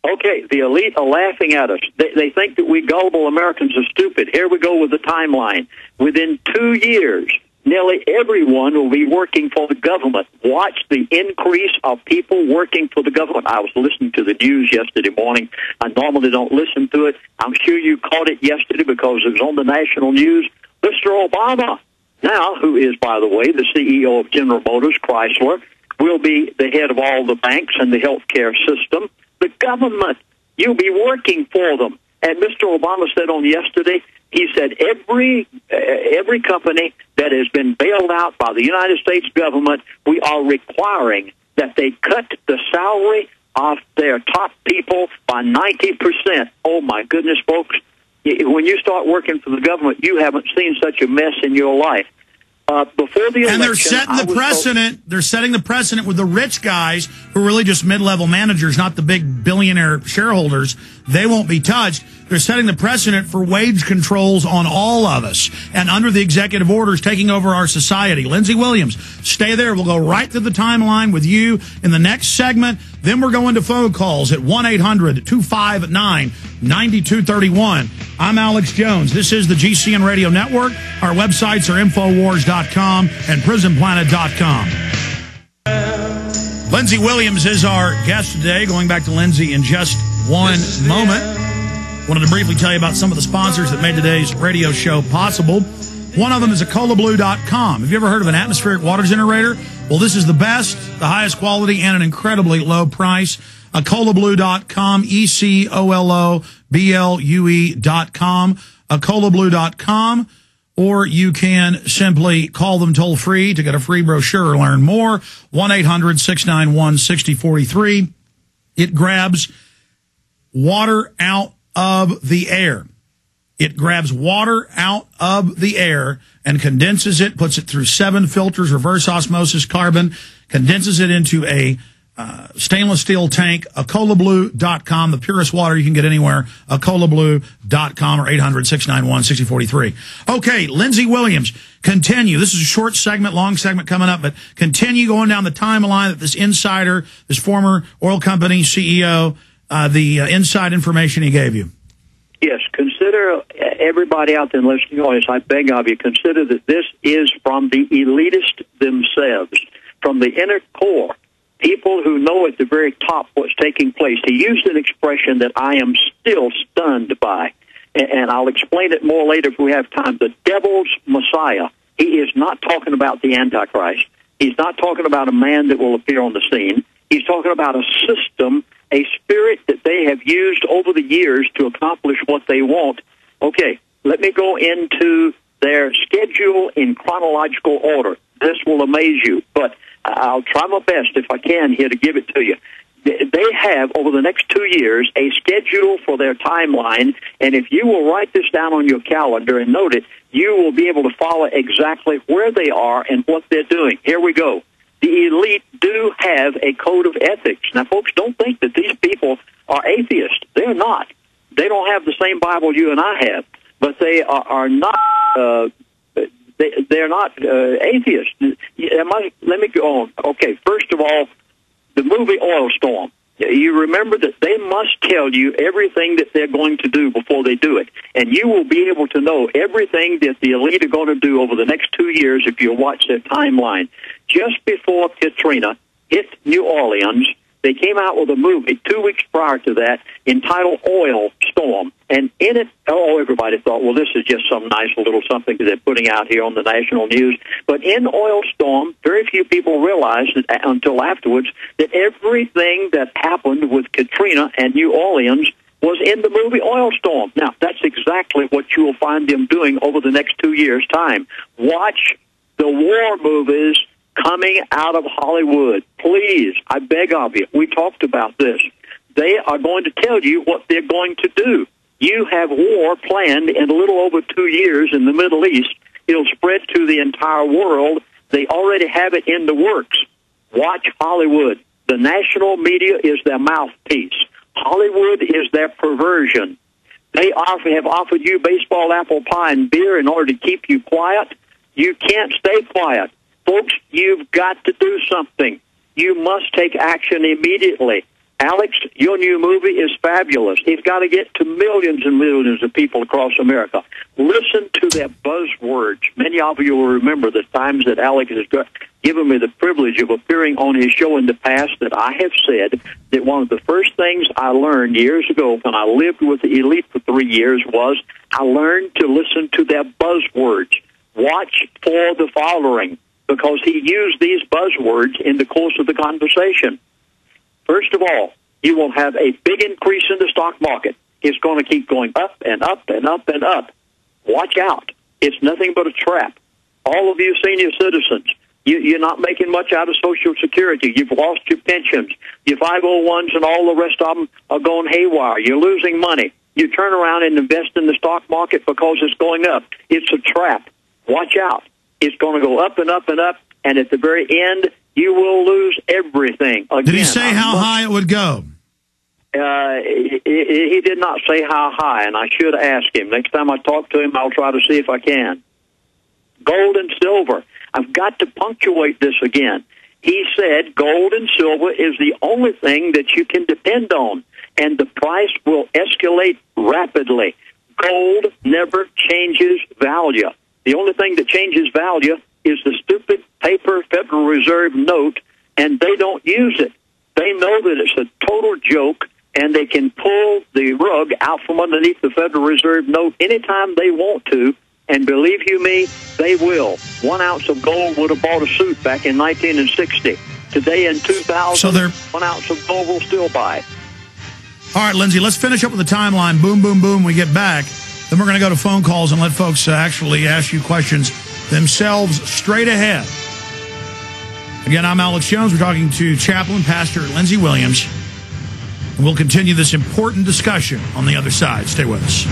Okay, the elite are laughing at us. They think that we gullible Americans are stupid. Here we go with the timeline. Within 2 years, nearly everyone will be working for the government. Watch the increase of people working for the government. I was listening to the news yesterday morning. I normally don't listen to it. I'm sure you caught it yesterday because it was on the national news. Mr. Obama, now, who is, by the way, the CEO of General Motors, Chrysler, will be the head of all the banks and the healthcare system. The government, you'll be working for them. And Mr. Obama said on yesterday, he said every company that has been bailed out by the United States government, we are requiring that they cut the salary of their top people by 90%. Oh, my goodness, folks. When you start working for the government, you haven't seen such a mess in your life. Before the election, and they're setting the precedent. They're setting the precedent with the rich guys who are really just mid-level managers, not the big billionaire shareholders. They won't be touched. They're setting the precedent for wage controls on all of us and under the executive orders taking over our society. Lindsey Williams, stay there. We'll go right to the timeline with you in the next segment. Then we're going to phone calls at 1-800-259-9231. I'm Alex Jones. This is the GCN Radio Network. Our websites are Infowars.com and PrisonPlanet.com. Lindsey Williams is our guest today. Going back to Lindsey in just one moment. Wanted to briefly tell you about some of the sponsors that made today's radio show possible. One of them is EcoloBlue.com. Have you ever heard of an atmospheric water generator? Well, this is the best, the highest quality, and an incredibly low price. EcoloBlue.com, EcoloBlue.com, EcoloBlue.com, or you can simply call them toll-free to get a free brochure or learn more, 1-800-691-6043. It grabs water out of the air. It grabs water out of the air and condenses it, puts it through 7 filters, reverse osmosis carbon, condenses it into a stainless steel tank. EcoloBlue.com, the purest water you can get anywhere. EcoloBlue.com or 800-691-6043. Okay, Lindsey Williams, continue. This is a short segment, long segment coming up, but continue going down the timeline that this insider, this former oil company CEO, the inside information he gave you. Yes, consider everybody out there in the listening audience, I beg of you, consider that this is from the elitists themselves, from the inner core, people who know at the very top what's taking place. He used an expression that I am still stunned by, and I'll explain it more later if we have time. The devil's Messiah. He is not talking about the Antichrist. He's not talking about a man that will appear on the scene. He's talking about a system, a spirit that they have used over the years to accomplish what they want. Okay, let me go into their schedule in chronological order. This will amaze you, but I'll try my best if I can here to give it to you. They have, over the next 2 years, a schedule for their timeline, and if you will write this down on your calendar and note it, you will be able to follow exactly where they are and what they're doing. Here we go. The elite do have a code of ethics. Now, folks, don't think that these people are atheists. They're not. They don't have the same Bible you and I have, but they are not. They're not atheists. Let me go on. Okay, first of all, the movie Oil Storm. You remember that they must tell you everything that they're going to do before they do it. And you will be able to know everything that the elite are going to do over the next 2 years if you watch their timeline. Just before Katrina hit New Orleans, they came out with a movie 2 weeks prior to that entitled Oil Storm. And in it, everybody thought, well, this is just some nice little something that they're putting out here on the national news. But in Oil Storm, very few people realized that, until afterwards, that everything that happened with Katrina and New Orleans was in the movie Oil Storm. Now, that's exactly what you will find them doing over the next 2 years' time. Watch the war movies coming out of Hollywood. Please, I beg of you. We talked about this. They are going to tell you what they're going to do. You have war planned in a little over 2 years in the Middle East. It'll spread to the entire world. They already have it in the works. Watch Hollywood. The national media is their mouthpiece. Hollywood is their perversion. They have offered you baseball, apple pie, and beer in order to keep you quiet. You can't stay quiet. Folks, you've got to do something. You must take action immediately. Alex, your new movie is fabulous. It's got to get to millions and millions of people across America. Listen to their buzzwords. Many of you will remember the times that Alex has given me the privilege of appearing on his show in the past, that I have said that one of the first things I learned years ago when I lived with the elite for 3 years was I learned to listen to their buzzwords. Watch for the following, because he used these buzzwords in the course of the conversation. First of all, you will have a big increase in the stock market. It's going to keep going up and up and up and up. Watch out. It's nothing but a trap. All of you senior citizens, you're not making much out of Social Security. You've lost your pensions. Your 501s and all the rest of them are going haywire. You're losing money. You turn around and invest in the stock market because it's going up. It's a trap. Watch out. It's going to go up and up and up, and at the very end, you will lose everything. Again, did he say how high it would go? He did not say how high, and I should ask him. Next time I talk to him, I'll try to see if I can. Gold and silver. I've got to punctuate this again. He said gold and silver is the only thing that you can depend on, and the price will escalate rapidly. Gold never changes value. The only thing that changes value is the stupid paper Federal Reserve note, and they don't use it. They know that it's a total joke, and they can pull the rug out from underneath the Federal Reserve note anytime they want to, and believe you me, they will. 1 ounce of gold would have bought a suit back in 1960. Today in 2000, 1 ounce of gold will still buy. All right, Lindsey, let's finish up with the timeline. Boom, boom, boom, we get back. Then we're going to go to phone calls and let folks actually ask you questions themselves straight ahead. Again, I'm Alex Jones. We're talking to Chaplain Pastor Lindsey Williams. And we'll continue this important discussion on the other side. Stay with us.